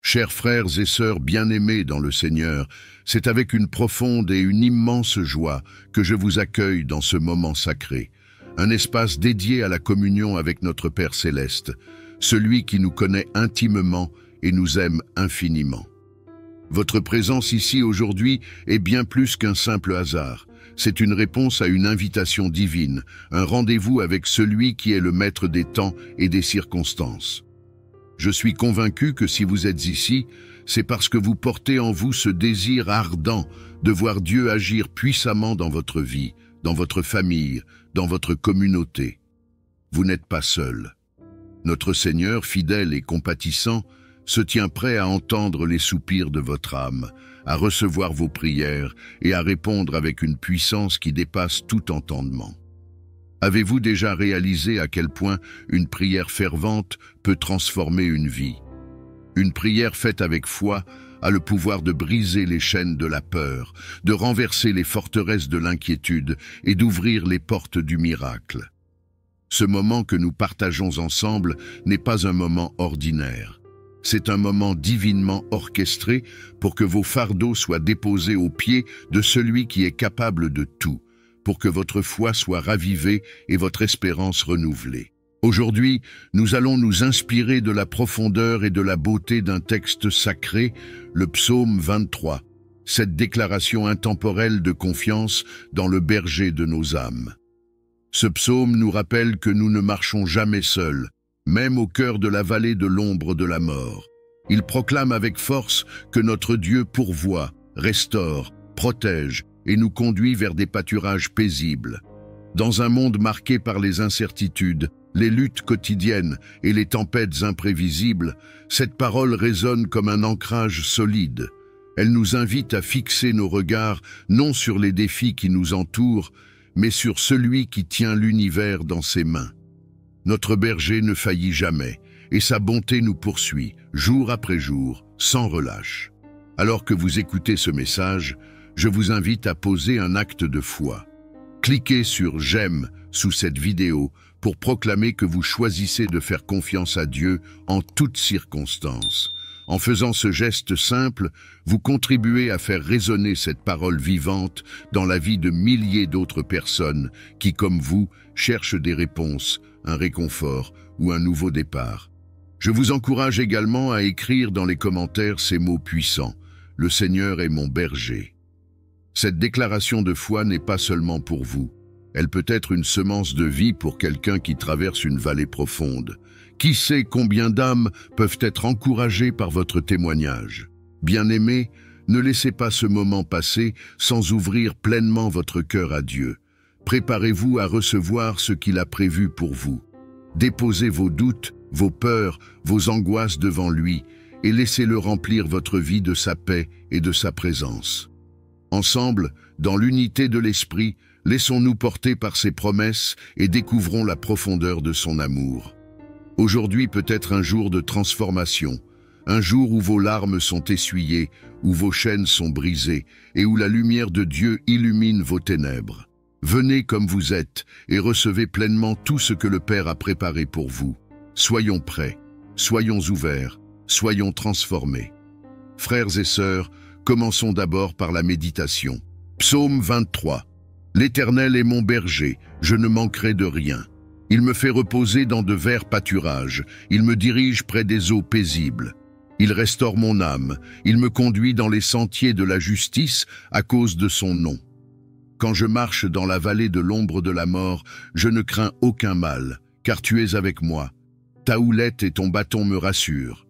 Chers frères et sœurs bien-aimés dans le Seigneur, c'est avec une profonde et une immense joie que je vous accueille dans ce moment sacré, un espace dédié à la communion avec notre Père Céleste, celui qui nous connaît intimement et nous aime infiniment. Votre présence ici aujourd'hui est bien plus qu'un simple hasard. C'est une réponse à une invitation divine, un rendez-vous avec celui qui est le maître des temps et des circonstances. Je suis convaincu que si vous êtes ici, c'est parce que vous portez en vous ce désir ardent de voir Dieu agir puissamment dans votre vie, dans votre famille, dans votre communauté. Vous n'êtes pas seul. Notre Seigneur, fidèle et compatissant, se tient prêt à entendre les soupirs de votre âme, à recevoir vos prières et à répondre avec une puissance qui dépasse tout entendement. Avez-vous déjà réalisé à quel point une prière fervente peut transformer une vie? Une prière faite avec foi a le pouvoir de briser les chaînes de la peur, de renverser les forteresses de l'inquiétude et d'ouvrir les portes du miracle. Ce moment que nous partageons ensemble n'est pas un moment ordinaire. C'est un moment divinement orchestré pour que vos fardeaux soient déposés aux pieds de celui qui est capable de tout, pour que votre foi soit ravivée et votre espérance renouvelée. Aujourd'hui, nous allons nous inspirer de la profondeur et de la beauté d'un texte sacré, le psaume 23, cette déclaration intemporelle de confiance dans le berger de nos âmes. Ce psaume nous rappelle que nous ne marchons jamais seuls, même au cœur de la vallée de l'ombre de la mort. Il proclame avec force que notre Dieu pourvoit, restaure, protège et nous conduit vers des pâturages paisibles. Dans un monde marqué par les incertitudes, les luttes quotidiennes et les tempêtes imprévisibles, cette parole résonne comme un ancrage solide. Elle nous invite à fixer nos regards non sur les défis qui nous entourent, mais sur celui qui tient l'univers dans ses mains. Notre berger ne faillit jamais, et sa bonté nous poursuit, jour après jour, sans relâche. Alors que vous écoutez ce message, je vous invite à poser un acte de foi. Cliquez sur « J'aime » sous cette vidéo pour proclamer que vous choisissez de faire confiance à Dieu en toutes circonstances. En faisant ce geste simple, vous contribuez à faire résonner cette parole vivante dans la vie de milliers d'autres personnes qui, comme vous, cherchent des réponses, un réconfort ou un nouveau départ. Je vous encourage également à écrire dans les commentaires ces mots puissants « Le Seigneur est mon berger ». Cette déclaration de foi n'est pas seulement pour vous. Elle peut être une semence de vie pour quelqu'un qui traverse une vallée profonde. Qui sait combien d'âmes peuvent être encouragées par votre témoignage? Bien-aimés, ne laissez pas ce moment passer sans ouvrir pleinement votre cœur à Dieu. Préparez-vous à recevoir ce qu'il a prévu pour vous. Déposez vos doutes, vos peurs, vos angoisses devant lui et laissez-le remplir votre vie de sa paix et de sa présence. Ensemble, dans l'unité de l'Esprit, laissons-nous porter par ses promesses et découvrons la profondeur de son amour. Aujourd'hui peut être un jour de transformation, un jour où vos larmes sont essuyées, où vos chaînes sont brisées et où la lumière de Dieu illumine vos ténèbres. Venez comme vous êtes et recevez pleinement tout ce que le Père a préparé pour vous. Soyons prêts, soyons ouverts, soyons transformés. Frères et sœurs, commençons d'abord par la méditation. Psaume 23. L'Éternel est mon berger, je ne manquerai de rien. Il me fait reposer dans de verts pâturages, il me dirige près des eaux paisibles. Il restaure mon âme, il me conduit dans les sentiers de la justice à cause de son nom. Quand je marche dans la vallée de l'ombre de la mort, je ne crains aucun mal, car tu es avec moi. Ta houlette et ton bâton me rassurent.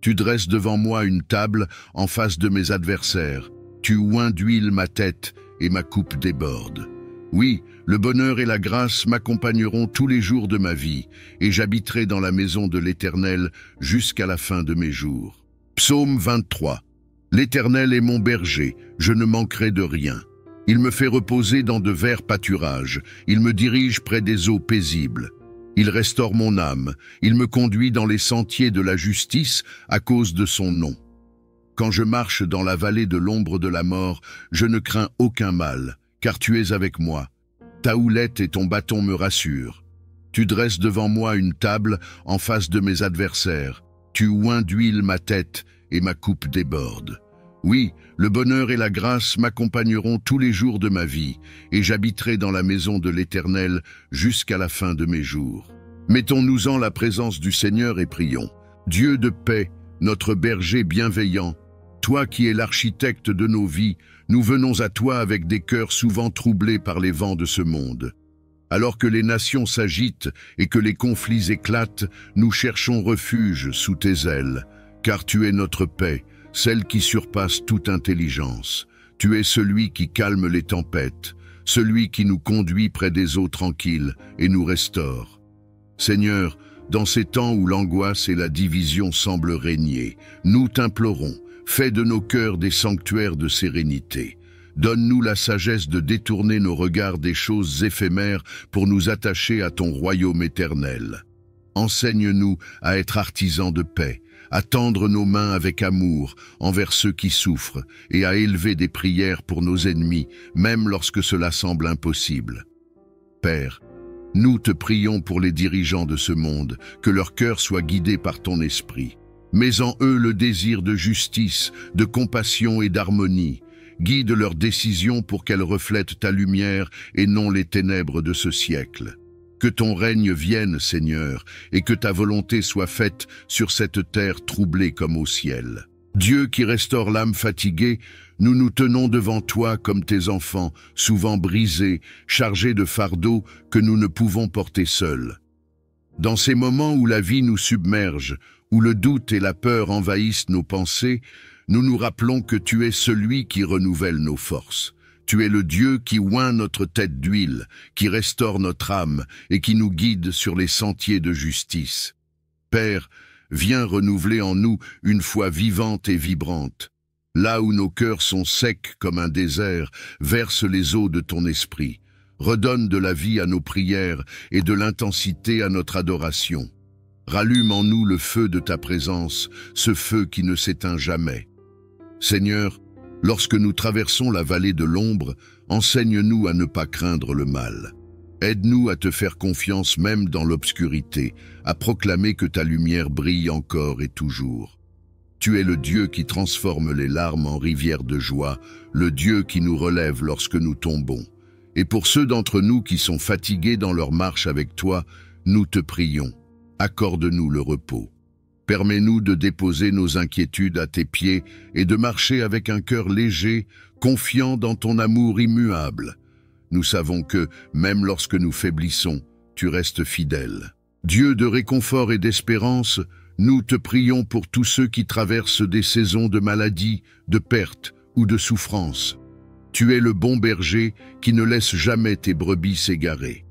Tu dresses devant moi une table en face de mes adversaires. Tu oins d'huile ma tête et ma coupe déborde. Oui, le bonheur et la grâce m'accompagneront tous les jours de ma vie, et j'habiterai dans la maison de l'Éternel jusqu'à la fin de mes jours. Psaume 23. L'Éternel est mon berger, je ne manquerai de rien. Il me fait reposer dans de verts pâturages, il me dirige près des eaux paisibles. Il restaure mon âme, il me conduit dans les sentiers de la justice à cause de son nom. Quand je marche dans la vallée de l'ombre de la mort, je ne crains aucun mal, car tu es avec moi. Ta houlette et ton bâton me rassurent. Tu dresses devant moi une table en face de mes adversaires. Tu oins d'huile ma tête et ma coupe déborde. Oui, le bonheur et la grâce m'accompagneront tous les jours de ma vie, et j'habiterai dans la maison de l'Éternel jusqu'à la fin de mes jours. Mettons-nous en la présence du Seigneur et prions. Dieu de paix, notre berger bienveillant, toi qui es l'architecte de nos vies, nous venons à toi avec des cœurs souvent troublés par les vents de ce monde. Alors que les nations s'agitent et que les conflits éclatent, nous cherchons refuge sous tes ailes, car tu es notre paix, celle qui surpasse toute intelligence. Tu es celui qui calme les tempêtes, celui qui nous conduit près des eaux tranquilles et nous restaure. Seigneur, dans ces temps où l'angoisse et la division semblent régner, nous t'implorons, fais de nos cœurs des sanctuaires de sérénité. Donne-nous la sagesse de détourner nos regards des choses éphémères pour nous attacher à ton royaume éternel. Enseigne-nous à être artisans de paix, à tendre nos mains avec amour envers ceux qui souffrent et à élever des prières pour nos ennemis, même lorsque cela semble impossible. Père, nous te prions pour les dirigeants de ce monde, que leur cœur soit guidé par ton esprit. Mets en eux le désir de justice, de compassion et d'harmonie. Guide leurs décisions pour qu'elles reflètent ta lumière et non les ténèbres de ce siècle. Que ton règne vienne, Seigneur, et que ta volonté soit faite sur cette terre troublée comme au ciel. Dieu qui restaure l'âme fatiguée, nous nous tenons devant toi comme tes enfants, souvent brisés, chargés de fardeaux que nous ne pouvons porter seuls. Dans ces moments où la vie nous submerge, où le doute et la peur envahissent nos pensées, nous nous rappelons que tu es celui qui renouvelle nos forces. Tu es le Dieu qui oint notre tête d'huile, qui restaure notre âme et qui nous guide sur les sentiers de justice. Père, viens renouveler en nous une foi vivante et vibrante. Là où nos cœurs sont secs comme un désert, verse les eaux de ton esprit. Redonne de la vie à nos prières et de l'intensité à notre adoration. Rallume en nous le feu de ta présence, ce feu qui ne s'éteint jamais. Seigneur, lorsque nous traversons la vallée de l'ombre, enseigne-nous à ne pas craindre le mal. Aide-nous à te faire confiance même dans l'obscurité, à proclamer que ta lumière brille encore et toujours. Tu es le Dieu qui transforme les larmes en rivières de joie, le Dieu qui nous relève lorsque nous tombons. Et pour ceux d'entre nous qui sont fatigués dans leur marche avec toi, nous te prions. Accorde-nous le repos. Permets-nous de déposer nos inquiétudes à tes pieds et de marcher avec un cœur léger, confiant dans ton amour immuable. Nous savons que, même lorsque nous faiblissons, tu restes fidèle. Dieu de réconfort et d'espérance, nous te prions pour tous ceux qui traversent des saisons de maladie, de perte ou de souffrance. Tu es le bon berger qui ne laisse jamais tes brebis s'égarer.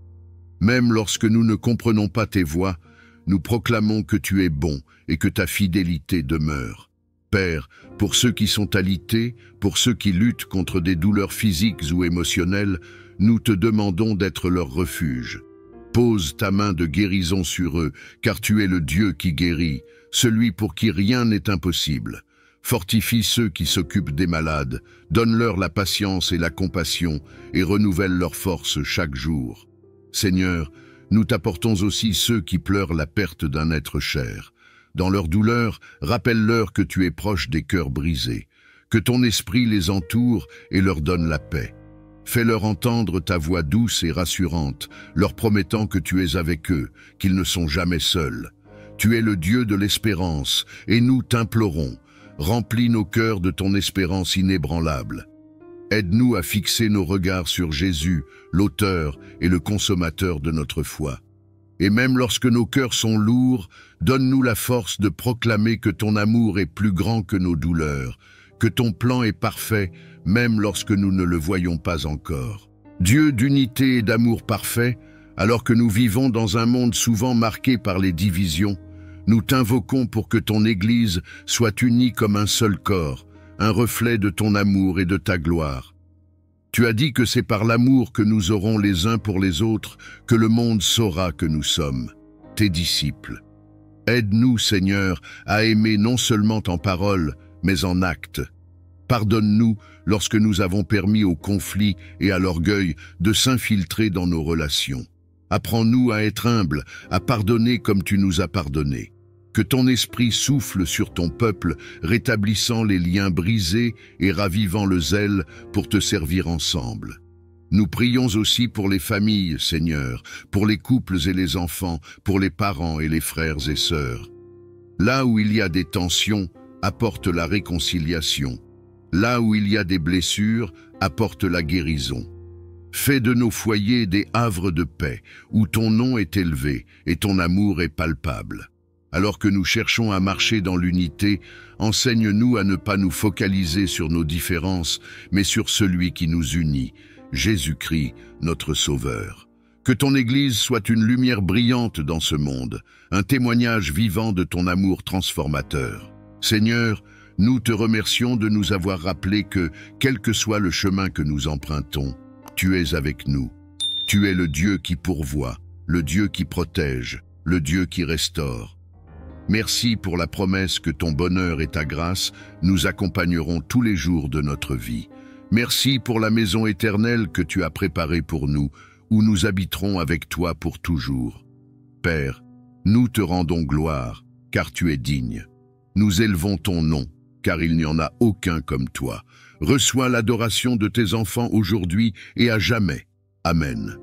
Même lorsque nous ne comprenons pas tes voies, nous proclamons que tu es bon et que ta fidélité demeure. Père, pour ceux qui sont alités, pour ceux qui luttent contre des douleurs physiques ou émotionnelles, nous te demandons d'être leur refuge. Pose ta main de guérison sur eux, car tu es le Dieu qui guérit, celui pour qui rien n'est impossible. Fortifie ceux qui s'occupent des malades, donne-leur la patience et la compassion, et renouvelle leur force chaque jour. Seigneur, nous t'apportons aussi ceux qui pleurent la perte d'un être cher. Dans leur douleur, rappelle-leur que tu es proche des cœurs brisés, que ton esprit les entoure et leur donne la paix. Fais-leur entendre ta voix douce et rassurante, leur promettant que tu es avec eux, qu'ils ne sont jamais seuls. Tu es le Dieu de l'espérance, et nous t'implorons. Remplis nos cœurs de ton espérance inébranlable. Aide-nous à fixer nos regards sur Jésus, l'auteur et le consommateur de notre foi. Et même lorsque nos cœurs sont lourds, donne-nous la force de proclamer que ton amour est plus grand que nos douleurs, que ton plan est parfait, même lorsque nous ne le voyons pas encore. Dieu d'unité et d'amour parfait, alors que nous vivons dans un monde souvent marqué par les divisions, nous t'invoquons pour que ton Église soit unie comme un seul corps, un reflet de ton amour et de ta gloire. Tu as dit que c'est par l'amour que nous aurons les uns pour les autres que le monde saura que nous sommes, tes disciples. Aide-nous, Seigneur, à aimer non seulement en parole, mais en acte. Pardonne-nous lorsque nous avons permis au conflit et à l'orgueil de s'infiltrer dans nos relations. Apprends-nous à être humbles, à pardonner comme tu nous as pardonné. Que ton esprit souffle sur ton peuple, rétablissant les liens brisés et ravivant le zèle pour te servir ensemble. Nous prions aussi pour les familles, Seigneur, pour les couples et les enfants, pour les parents et les frères et sœurs. Là où il y a des tensions, apporte la réconciliation. Là où il y a des blessures, apporte la guérison. Fais de nos foyers des havres de paix, où ton nom est élevé et ton amour est palpable. Alors que nous cherchons à marcher dans l'unité, enseigne-nous à ne pas nous focaliser sur nos différences, mais sur celui qui nous unit, Jésus-Christ, notre Sauveur. Que ton Église soit une lumière brillante dans ce monde, un témoignage vivant de ton amour transformateur. Seigneur, nous te remercions de nous avoir rappelé que, quel que soit le chemin que nous empruntons, tu es avec nous. Tu es le Dieu qui pourvoit, le Dieu qui protège, le Dieu qui restaure. Merci pour la promesse que ton bonheur et ta grâce nous accompagneront tous les jours de notre vie. Merci pour la maison éternelle que tu as préparée pour nous, où nous habiterons avec toi pour toujours. Père, nous te rendons gloire, car tu es digne. Nous élevons ton nom, car il n'y en a aucun comme toi. Reçois l'adoration de tes enfants aujourd'hui et à jamais. Amen.